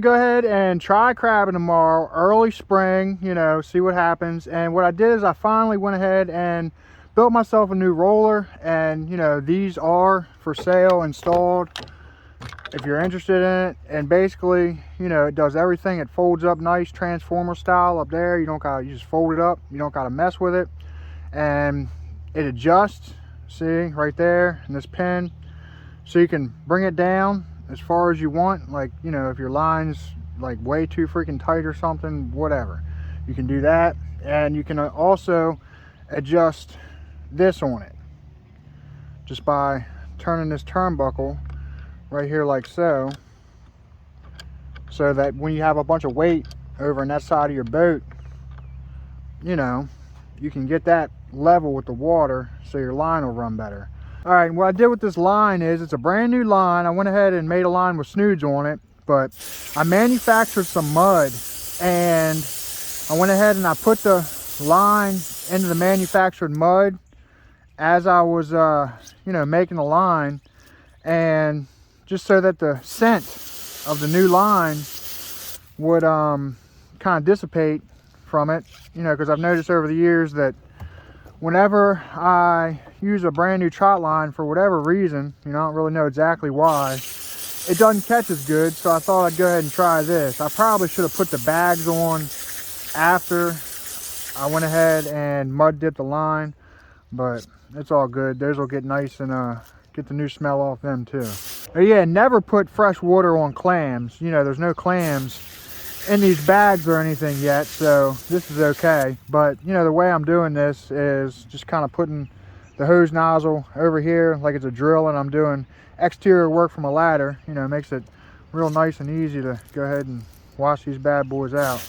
Go ahead and try crabbing tomorrow, early spring, you know, see what happens. And what I did is I finally went ahead and built myself a new roller, and you know, these are for sale, installed, if you're interested in it. And basically, you know, it does everything. It folds up nice, transformer style up there. You just fold it up, you don't gotta mess with it. And it adjusts, see right there in this pin, so you can bring it down as far as you want. Like, you know, if your line's like way too freaking tight or something, whatever, you can do that. And you can also adjust this on it just by turning this turnbuckle right here like so, so that when you have a bunch of weight over on that side of your boat, you know, you can get that level with the water so your line will run better. All right, what I did with this line is, it's a brand new line. I went ahead and made a line with snoods on it, but I manufactured some mud, and I went ahead and I put the line into the manufactured mud as I was you know, making the line, and just so that the scent of the new line would kind of dissipate from it, you know, because I've noticed over the years that whenever I use a brand new trot line, for whatever reason, you know, I don't really know exactly why, it doesn't catch as good. So I thought I'd go ahead and try this. I probably should have put the bags on after I went ahead and mud dipped the line, but it's all good. Those will get nice and get the new smell off them too. Oh yeah, never put fresh water on clams. You know, there's no clams in these bags or anything yet, so this is okay. But you know, the way I'm doing this is just kind of putting the hose nozzle over here like it's a drill, and I'm doing exterior work from a ladder. You know, makes it real nice and easy to go ahead and wash these bad boys out.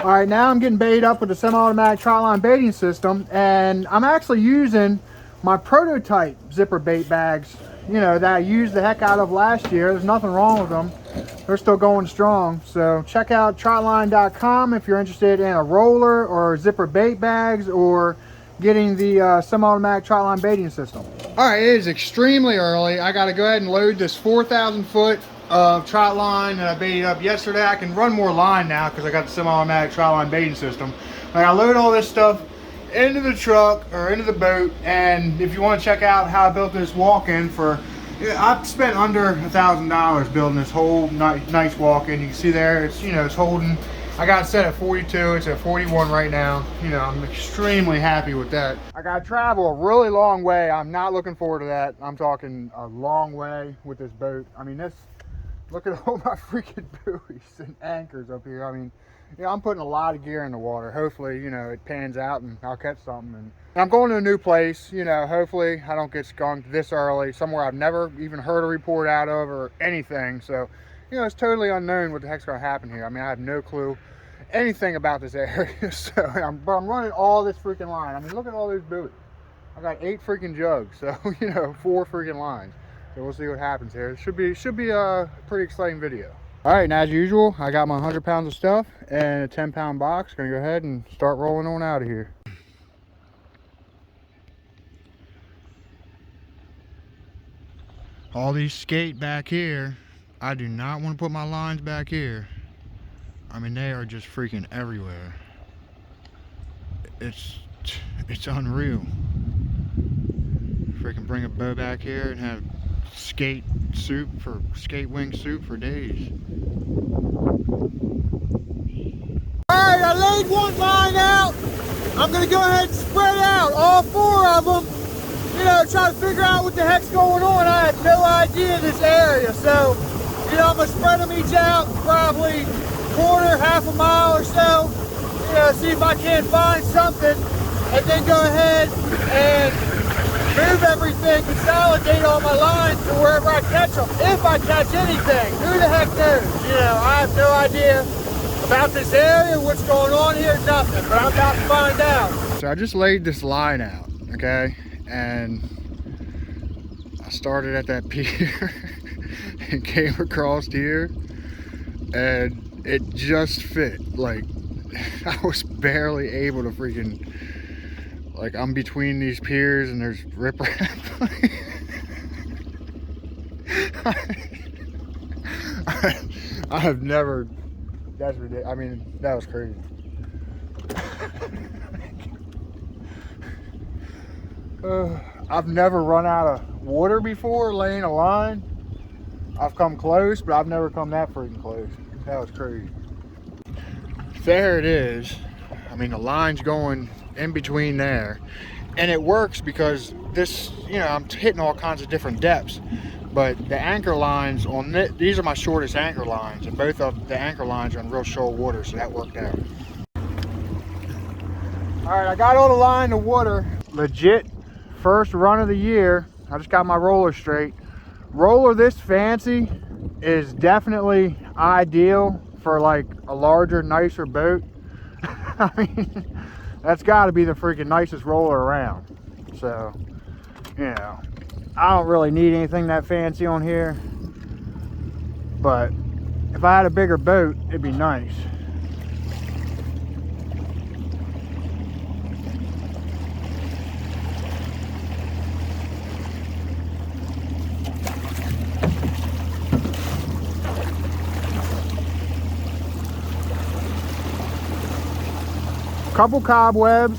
All right, now I'm getting baited up with the semi-automatic trotline baiting system, and I'm actually using my prototype zipper bait bags, you know, that I used the heck out of last year. There's nothing wrong with them. They're still going strong. So check out trotline.com if you're interested in a roller or zipper bait bags, or getting the semi-automatic trotline baiting system. All right, it is extremely early. I got to go ahead and load this 4,000 foot of trot line that I baited up yesterday. I can run more line now because I got the semi-automatic trot line baiting system. Like, I load all this stuff into the truck or into the boat, and if you want to check out how I built this walk-in for, I've spent under $1,000 building this whole nice walk-in. You can see there, it's, you know, it's holding. I got it set at 42. It's at 41 right now. You know, I'm extremely happy with that. I got to travel a really long way. I'm not looking forward to that. I'm talking a long way with this boat. I mean, this, look at all my freaking buoys and anchors up here. I mean, yeah, I'm putting a lot of gear in the water. Hopefully, you know, it pans out and I'll catch something. And I'm going to a new place, you know, hopefully I don't get skunked this early, somewhere I've never even heard a report out of or anything. So, you know, it's totally unknown what the heck's going to happen here. I mean, I have no clue anything about this area. So I'm running all this freaking line. I mean, look at all those buoys. I got 8 freaking jugs. So, you know, 4 freaking lines. So we'll see what happens here. It should be a pretty exciting video. All right, and as usual, I got my 100 pounds of stuff and a 10-pound box. Gonna go ahead and start rolling on out of here. All these skate back here, I do not want to put my lines back here. I mean, they are just freaking everywhere. It's unreal. Freaking bring a bow back here and have skate wing soup for days. Alright, I laid one line out. I'm gonna go ahead and spread out all 4 of them. You know, try to figure out what the heck's going on. I have no idea in this area. So, you know, I'm gonna spread them each out probably quarter, half a mile or so. You know, see if I can't find something, and then go ahead and move everything, consolidate all my lines to wherever I catch them. If I catch anything, who the heck knows? You know, I have no idea about this area, what's going on here, nothing, but I'm about to find out. So I just laid this line out, okay? And I started at that pier and came across here, and it just fit. Like, I was barely able to freaking Like I'm between these piers and there's riprap. I have never, that's ridiculous. I mean, that was crazy. I've never run out of water before laying a line. I've come close, but I've never come that freaking close. That was crazy. There it is. I mean, the line's going in between there, and it works because this, you know, I'm hitting all kinds of different depths, but the anchor lines on these are my shortest anchor lines, and both of the anchor lines are in real shoal water, so that worked out. All right, I got all the line to water. Legit first run of the year. I just got my roller straight. Roller this fancy is definitely ideal for like a larger, nicer boat. I mean, that's got to be the freaking nicest roller around. So, you know, I don't really need anything that fancy on here, but if I had a bigger boat, it'd be nice. Couple cobwebs.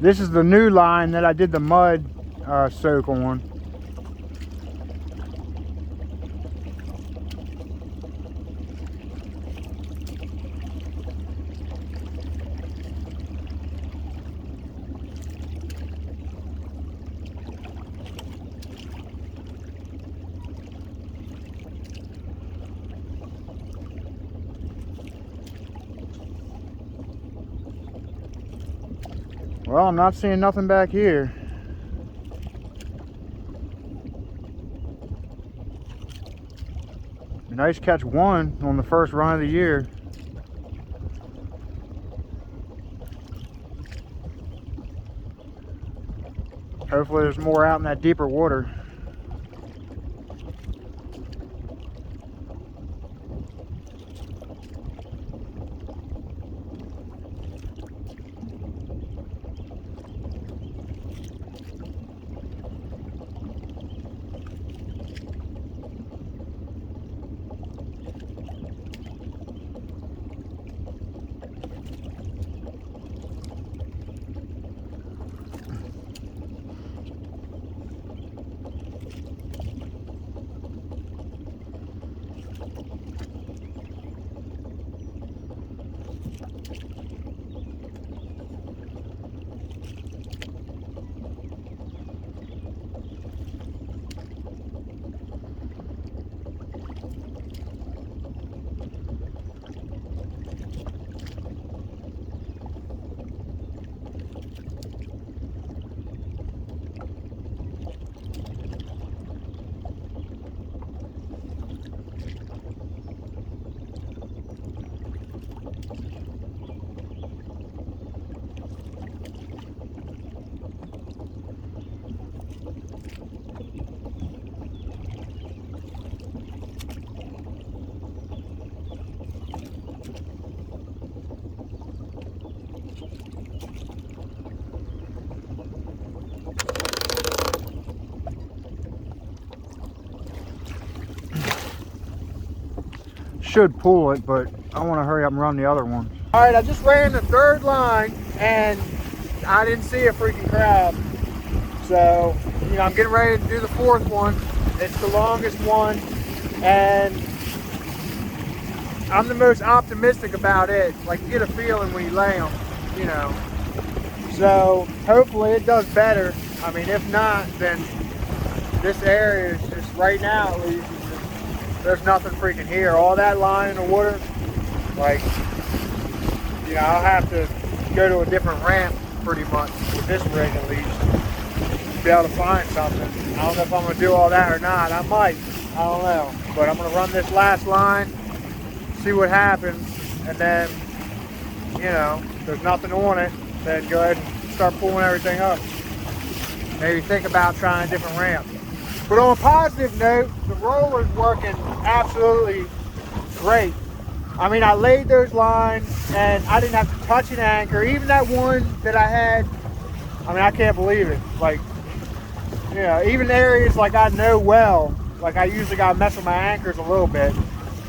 This is the new line that I did the mud soak on. Well, I'm not seeing nothing back here. Nice catch one on the first run of the year. Hopefully there's more out in that deeper water. Should pull it, but I want to hurry up and run the other one. All right, I just ran the third line and I didn't see a freaking crab. So, you know, I'm getting ready to do the fourth one. It's the longest one, and I'm the most optimistic about it. Like, you get a feeling when you lay them, you know. So, hopefully it does better. I mean, if not, then this area is just, right now at least, there's nothing freaking here. All that line in the water, like, you know, I'll have to go to a different ramp pretty much with this rig at least to be able to find something. I don't know if I'm going to do all that or not. I might. I don't know. But I'm going to run this last line, see what happens, and then, you know, if there's nothing on it, then go ahead and start pulling everything up. Maybe think about trying a different ramp. But on a positive note, the roller's working absolutely great. I mean, I laid those lines and I didn't have to touch an anchor. Even that one that I had, I mean, I can't believe it. Like, you know, even areas like I know well, like I usually got to mess with my anchors a little bit.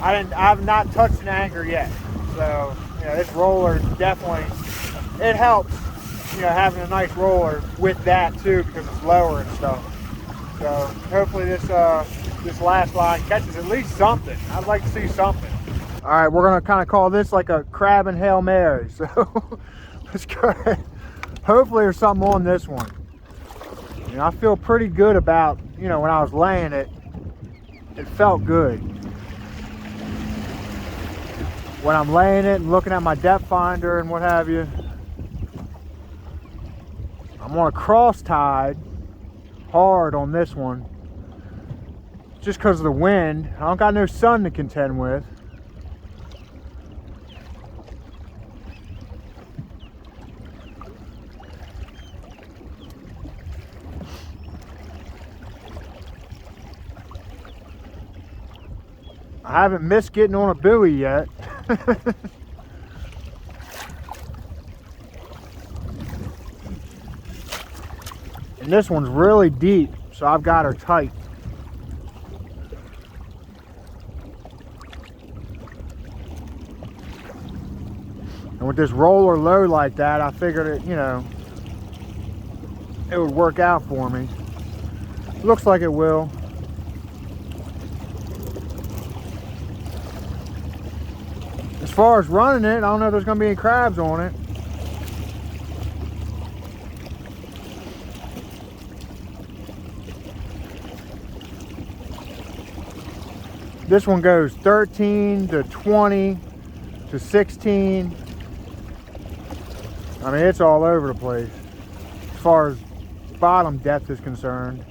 I've not touched an anchor yet. So, you know, this roller definitely, it helps, you know, having a nice roller with that too, because it's lower and stuff. So hopefully this last line catches at least something. I'd like to see something. All right, we're gonna kind of call this like a crab and Hail Mary. So let's go ahead. Hopefully there's something on this one. You know, I feel pretty good about, you know, when I was laying it, it felt good. When I'm laying it and looking at my depth finder and what have you, I'm on a cross tide hard on this one just because of the wind. I don't got no sun to contend with. I haven't missed getting on a buoy yet. And this one's really deep, so I've got her tight. And with this roller low like that, I figured it, you know, it would work out for me. Looks like it will. As far as running it, I don't know if there's going to be any crabs on it. This one goes 13 to 20 to 16. I mean, it's all over the place as far as bottom depth is concerned.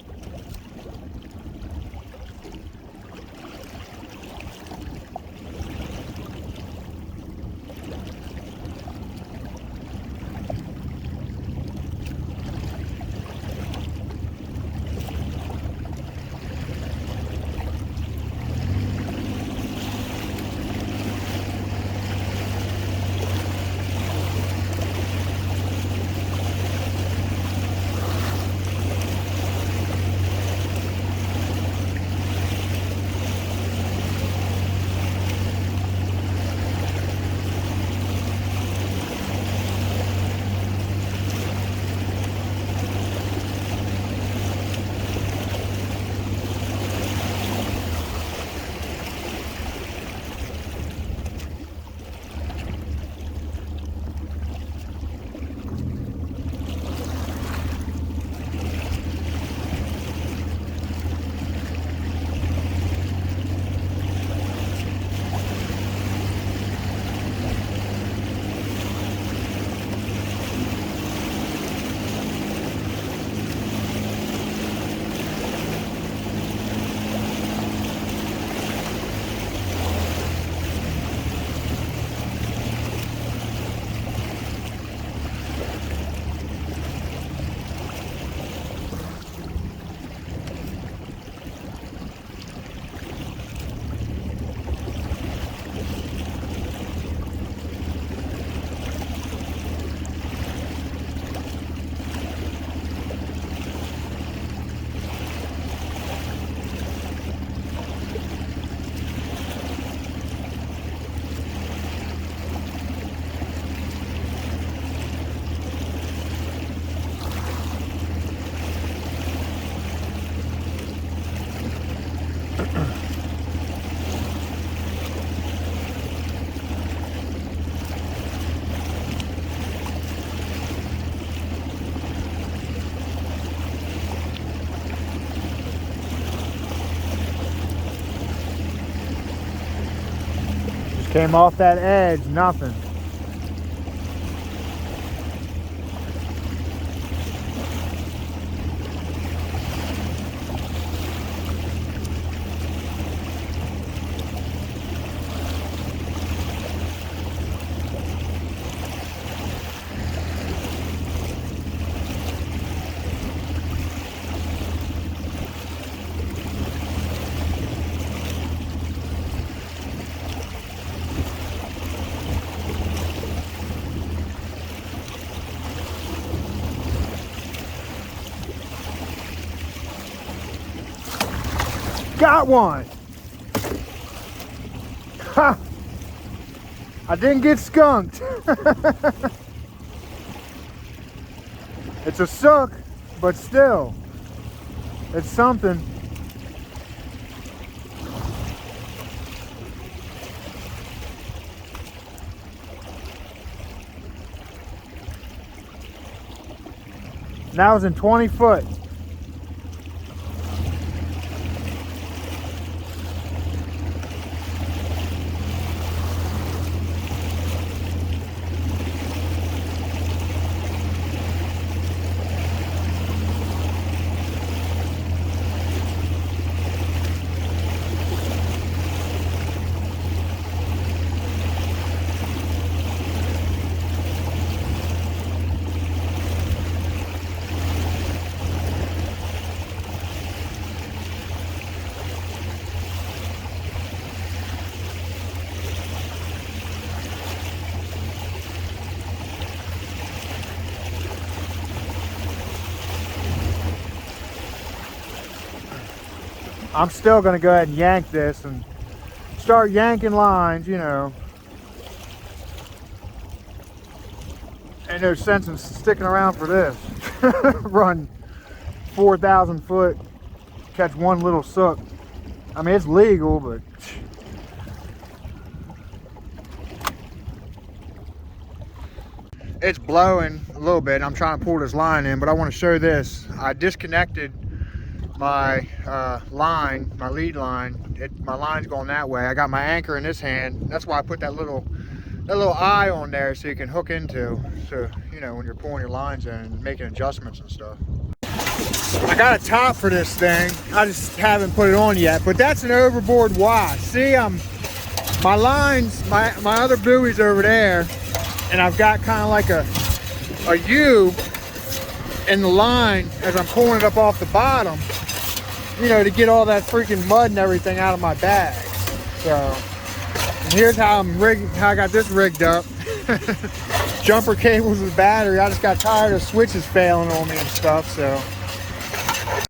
Came off that edge, nothing. Got one. Ha! I didn't get skunked. It's a suck, but still, it's something. That was in 20 foot. I'm still gonna go ahead and yank this and start yanking lines, you know. Ain't no sense in sticking around for this. Run 4,000 foot, catch one little suck. I mean, it's legal, but it's blowing a little bit. I'm trying to pull this line in, but I want to show this. I disconnected my line, my lead line. My line's going that way. I got my anchor in this hand. That's why I put that little eye on there so you can hook into. So, you know, when you're pulling your lines in and making adjustments and stuff. I got a top for this thing. I just haven't put it on yet, but that's an overboard wash. See, my lines, my other buoy's over there, and I've got kind of like a U in the line as I'm pulling it up off the bottom, you know, to get all that freaking mud and everything out of my bag. So, and here's how I got this rigged up. Jumper cables with battery. I just got tired of switches failing on me and stuff, so.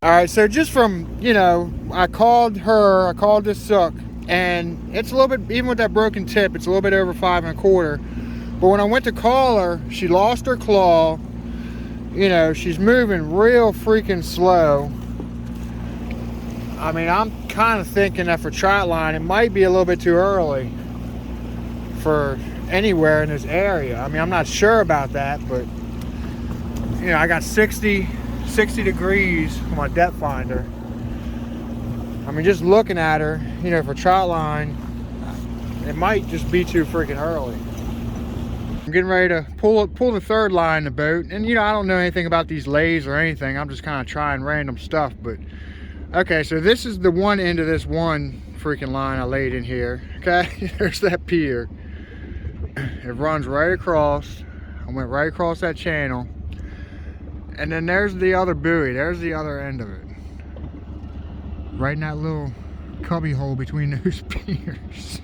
All right, so just from, you know, I called this suck, and it's a little bit, even with that broken tip, it's a little bit over 5 1/4. But when I went to call her, she lost her claw. You know, she's moving real freaking slow. I mean, I'm kind of thinking that for Trotline, it might be a little bit too early for anywhere in this area. I mean, I'm not sure about that, but, you know, I got 60 degrees on my depth finder. I mean, just looking at her, you know, for Trotline, it might just be too freaking early. I'm getting ready to pull the third line in the boat, and you know, I don't know anything about these lays or anything. I'm just kind of trying random stuff. But okay, so this is the one end of this one freaking line I laid in here. Okay, there's that pier. It runs right across. I went right across that channel, and then there's the other buoy. There's the other end of it, right in that little cubby hole between those piers.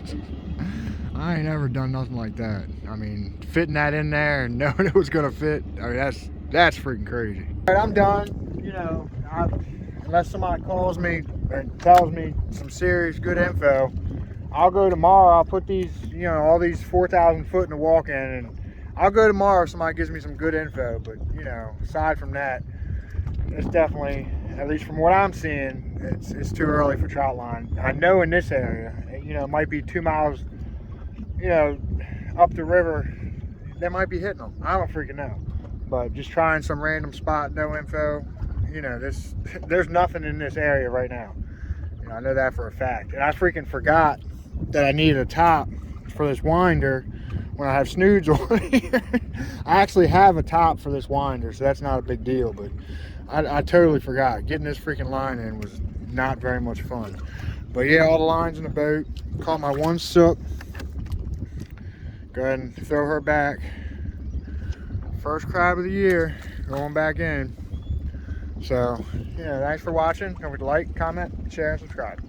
I ain't ever done nothing like that. I mean, fitting that in there and knowing it was gonna fit, I mean, that's freaking crazy. All right, I'm done. You know, unless somebody calls me and tells me some serious good info, I'll go tomorrow. I'll put these, you know, all these 4,000 foot in the walk-in, and I'll go tomorrow if somebody gives me some good info. But, you know, aside from that, it's definitely, at least from what I'm seeing, it's too early for Trotline. I know in this area, you know, it might be 2 miles, you know, up the river, they might be hitting them. I don't freaking know. But just trying some random spot, no info, you know, there's nothing in this area right now. You know, I know that for a fact. And I freaking forgot that I needed a top for this winder when I have snoods on here. I actually have a top for this winder, so that's not a big deal, but I totally forgot. Getting this freaking line in was not very much fun. But yeah, all the lines in the boat. Caught my one sook. Go ahead and throw her back. First crab of the year going back in. So yeah, thanks for watching. Don't forget to like, comment, share, and subscribe.